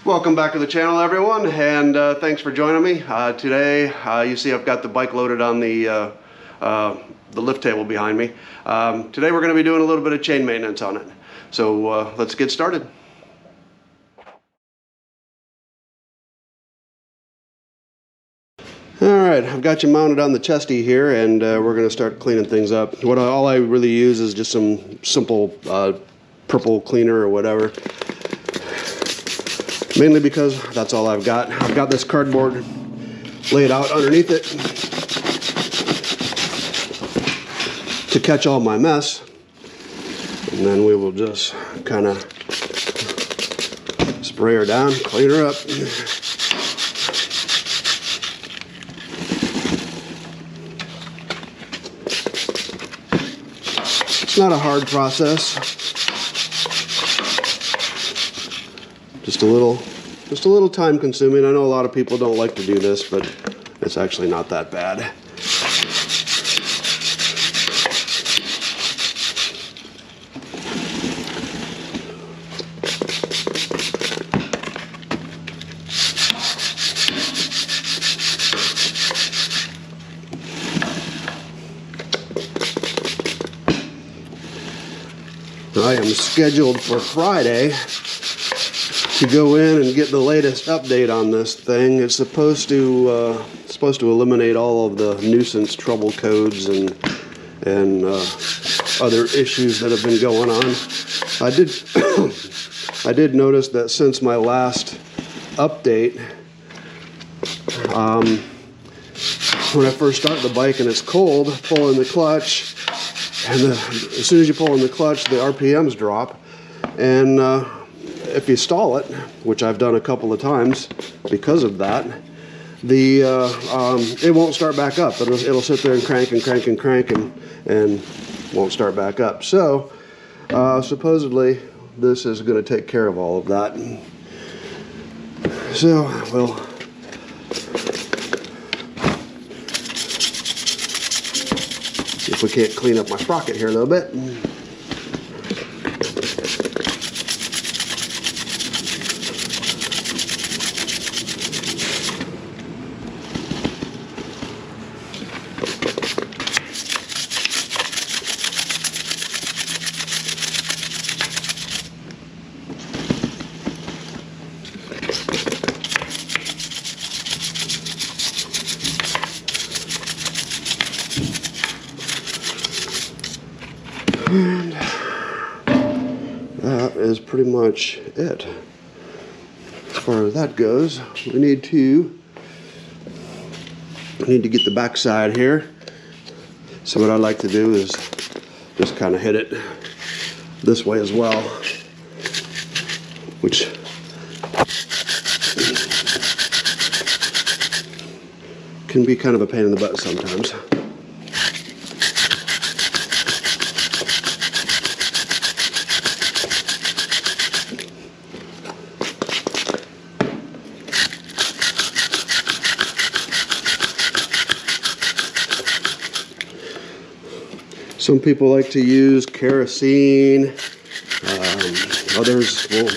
Welcome back to the channel, everyone, and thanks for joining me. Today, you see I've got the bike loaded on the lift table behind me. Today we're going to be doing a little bit of chain maintenance on it. So let's get started. Alright, I've got you mounted on the chesty here, and we're going to start cleaning things up. All I really use is just some simple purple cleaner or whatever. Mainly because that's all I've got. I've got this cardboard laid out underneath it to catch all my mess. And then we will just kind of spray her down, clean her up. It's not a hard process. Just a little time consuming. I know a lot of people don't like to do this, but it's actually not that bad. I am scheduled for Friday to go in and get the latest update on this thing. It's supposed to eliminate all of the nuisance trouble codes and other issues that have been going on. I did notice that since my last update, when I first start the bike and it's cold, pull in the clutch, and as soon as you pull in the clutch, the RPMs drop, and if you stall it, which I've done a couple of times because of that, it won't start back up. It'll sit there and crank and crank and crank and won't start back up. So supposedly this is going to take care of all of that. So we'll see if we can't clean up my sprocket here a little bit. And that is pretty much it. As far as that goes, we need to get the back side here. So what I like to do is just kind of hit it this way as well, which can be kind of a pain in the butt sometimes. Some people like to use kerosene. Others will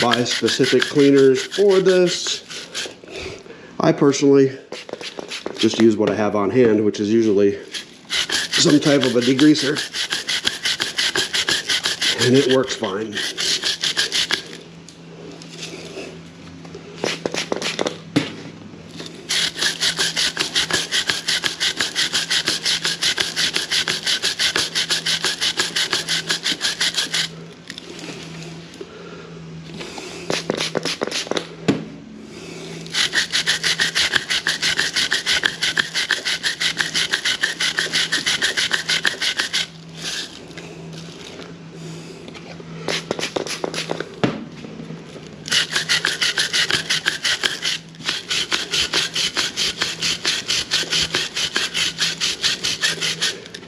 buy specific cleaners for this. I personally just use what I have on hand, which is usually some type of a degreaser, and it works fine.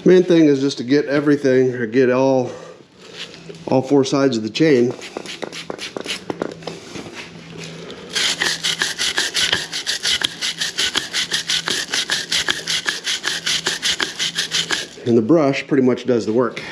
Main thing is just to get everything, or get all four sides of the chain. And the brush pretty much does the work.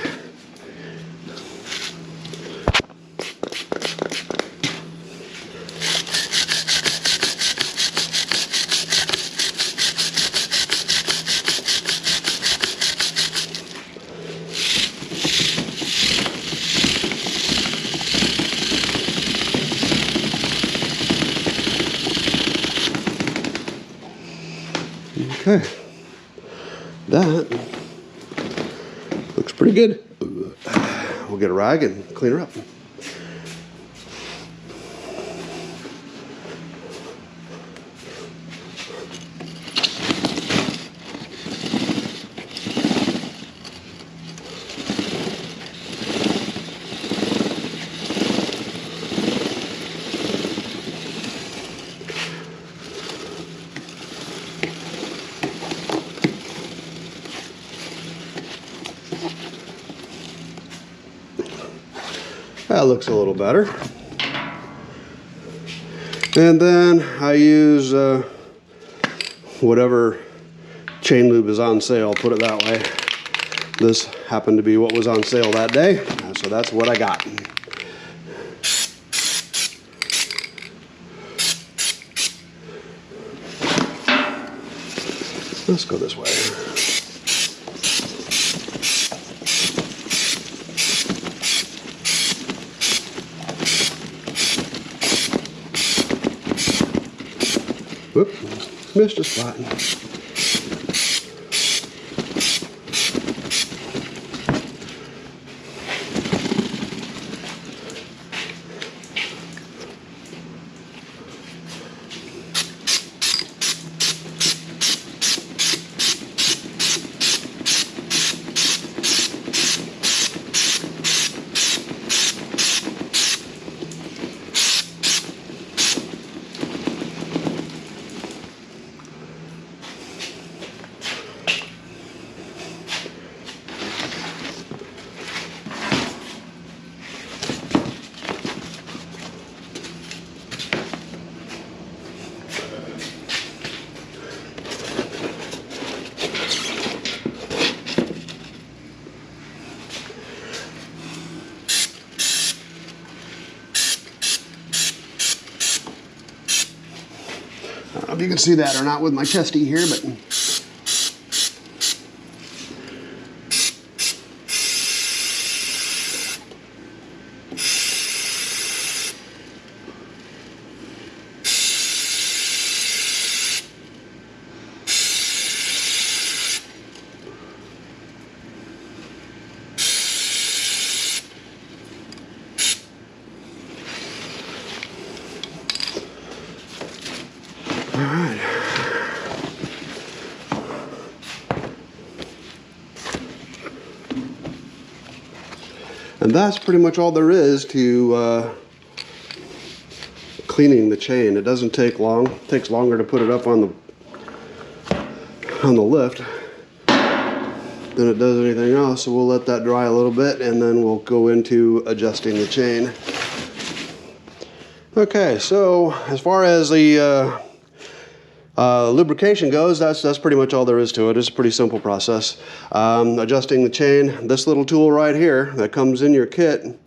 Okay, that looks pretty good. We'll get a rag and clean her up. That looks a little better. And then I use whatever chain lube is on sale, put it that way. This happened to be what was on sale that day, so that's what I got. Let's go this way. Whoop, missed a spot. I don't know if you can see that or not with my testy here, but all right. And that's pretty much all there is to cleaning the chain. It doesn't take long. It takes longer to put it up on the lift than it does anything else. So we'll let that dry a little bit and then we'll go into adjusting the chain. Okay, so as far as the lubrication goes, that's pretty much all there is to it. It's a pretty simple process. Adjusting the chain, this little tool right here that comes in your kit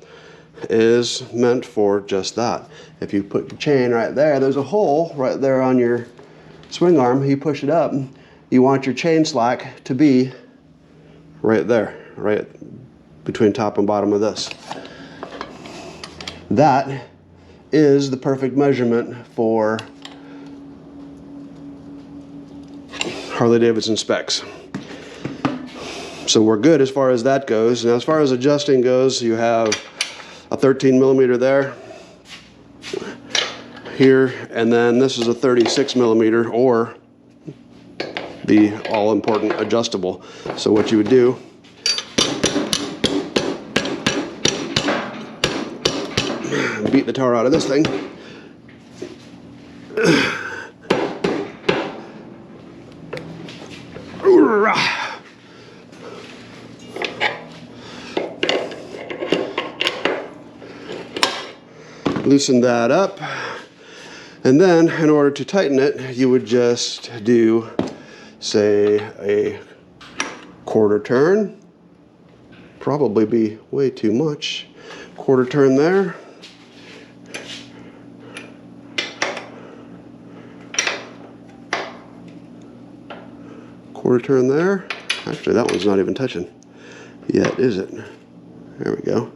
is meant for just that. If you put the chain right there, there's a hole right there on your swing arm. You push it up, you want your chain slack to be right there, right between top and bottom of this. That is the perfect measurement for Harley Davidson specs. So we're good as far as that goes. Now as far as adjusting goes, you have a 13 millimeter there, here, and then this is a 36 millimeter, or the all-important adjustable. So what you would do, beat the tar out of this thing. Loosen that up, and then in order to tighten it, you would just do, say, a quarter turn. Probably be way too much. Quarter turn there. Quarter turn there. Actually, that one's not even touching yet, is it? There we go.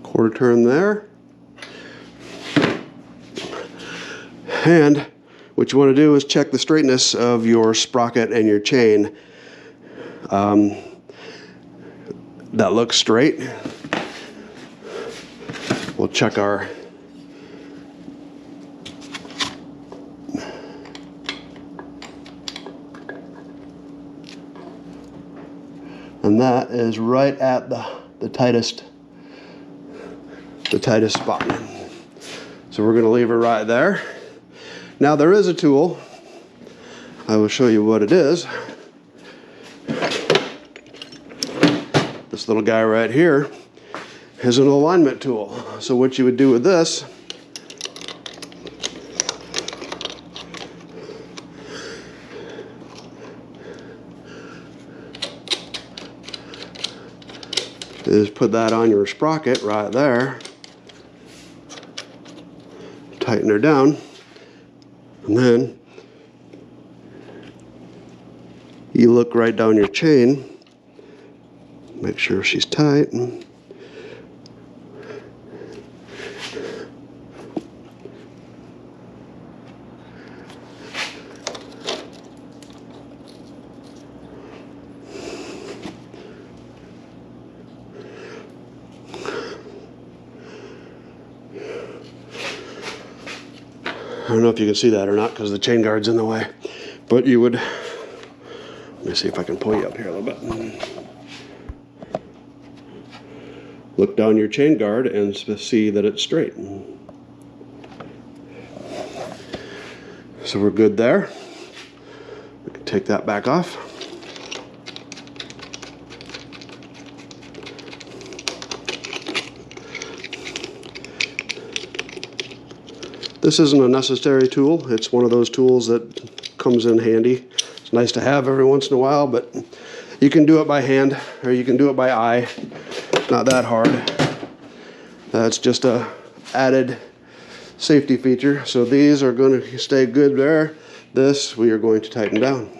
Quarter turn there. And what you want to do is check the straightness of your sprocket and your chain. That looks straight. We'll check our and that is right at the tightest spot. So we're going to leave it right there. Now there is a tool. I will show you what it is. This little guy right here is an alignment tool. So what you would do with this is put that on your sprocket right there, tighten her down, and then you look right down your chain, make sure she's tight, and I don't know if you can see that or not because the chain guard's in the way, but you would, let me see if I can pull you up here a little bit. Look down your chain guard and see that it's straight. So we're good there. We can take that back off. This isn't a necessary tool. It's one of those tools that comes in handy. It's nice to have every once in a while, but you can do it by hand or you can do it by eye. It's not that hard. That's just a added safety feature. So these are going to stay good there. This we are going to tighten down.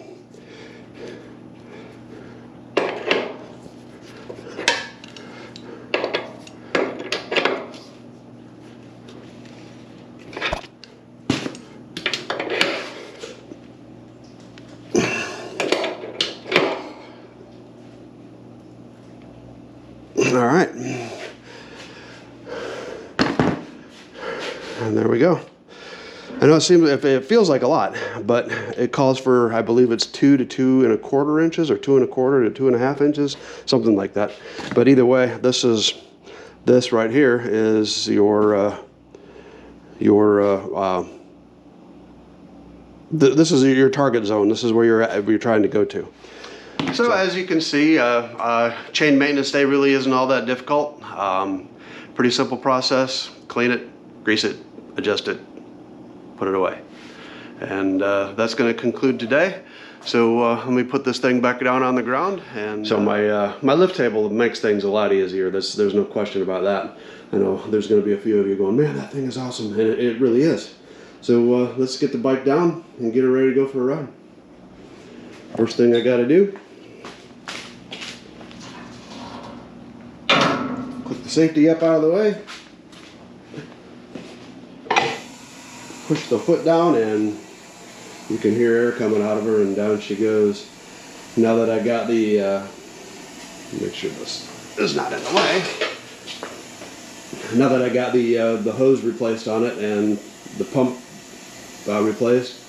All right, and there we go. I know it feels like a lot, but it calls for, I believe it's 2 to 2 1/4 inches, or 2 1/4 to 2 1/2 inches, something like that. But either way, this right here is this is your target zone. This is where you're trying to go to. So as you can see, chain maintenance day really isn't all that difficult. Pretty simple process. Clean it, grease it, adjust it, put it away. And that's going to conclude today. So let me put this thing back down on the ground. And so my lift table makes things a lot easier. There's no question about that. I know there's going to be a few of you going, man, that thing is awesome. And it really is. So let's get the bike down and get her ready to go for a ride. First thing I got to do, click the safety up out of the way, push the foot down, and you can hear air coming out of her, and down she goes. Now that I got the, make sure this is not in the way. Now that I got the hose replaced on it and the pump replaced,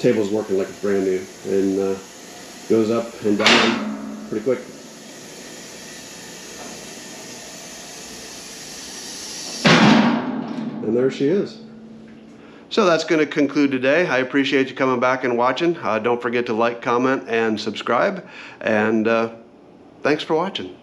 table's working like it's brand new, and goes up and down pretty quick. And there she is. So that's going to conclude today. I appreciate you coming back and watching. Don't forget to like, comment, and subscribe. And thanks for watching.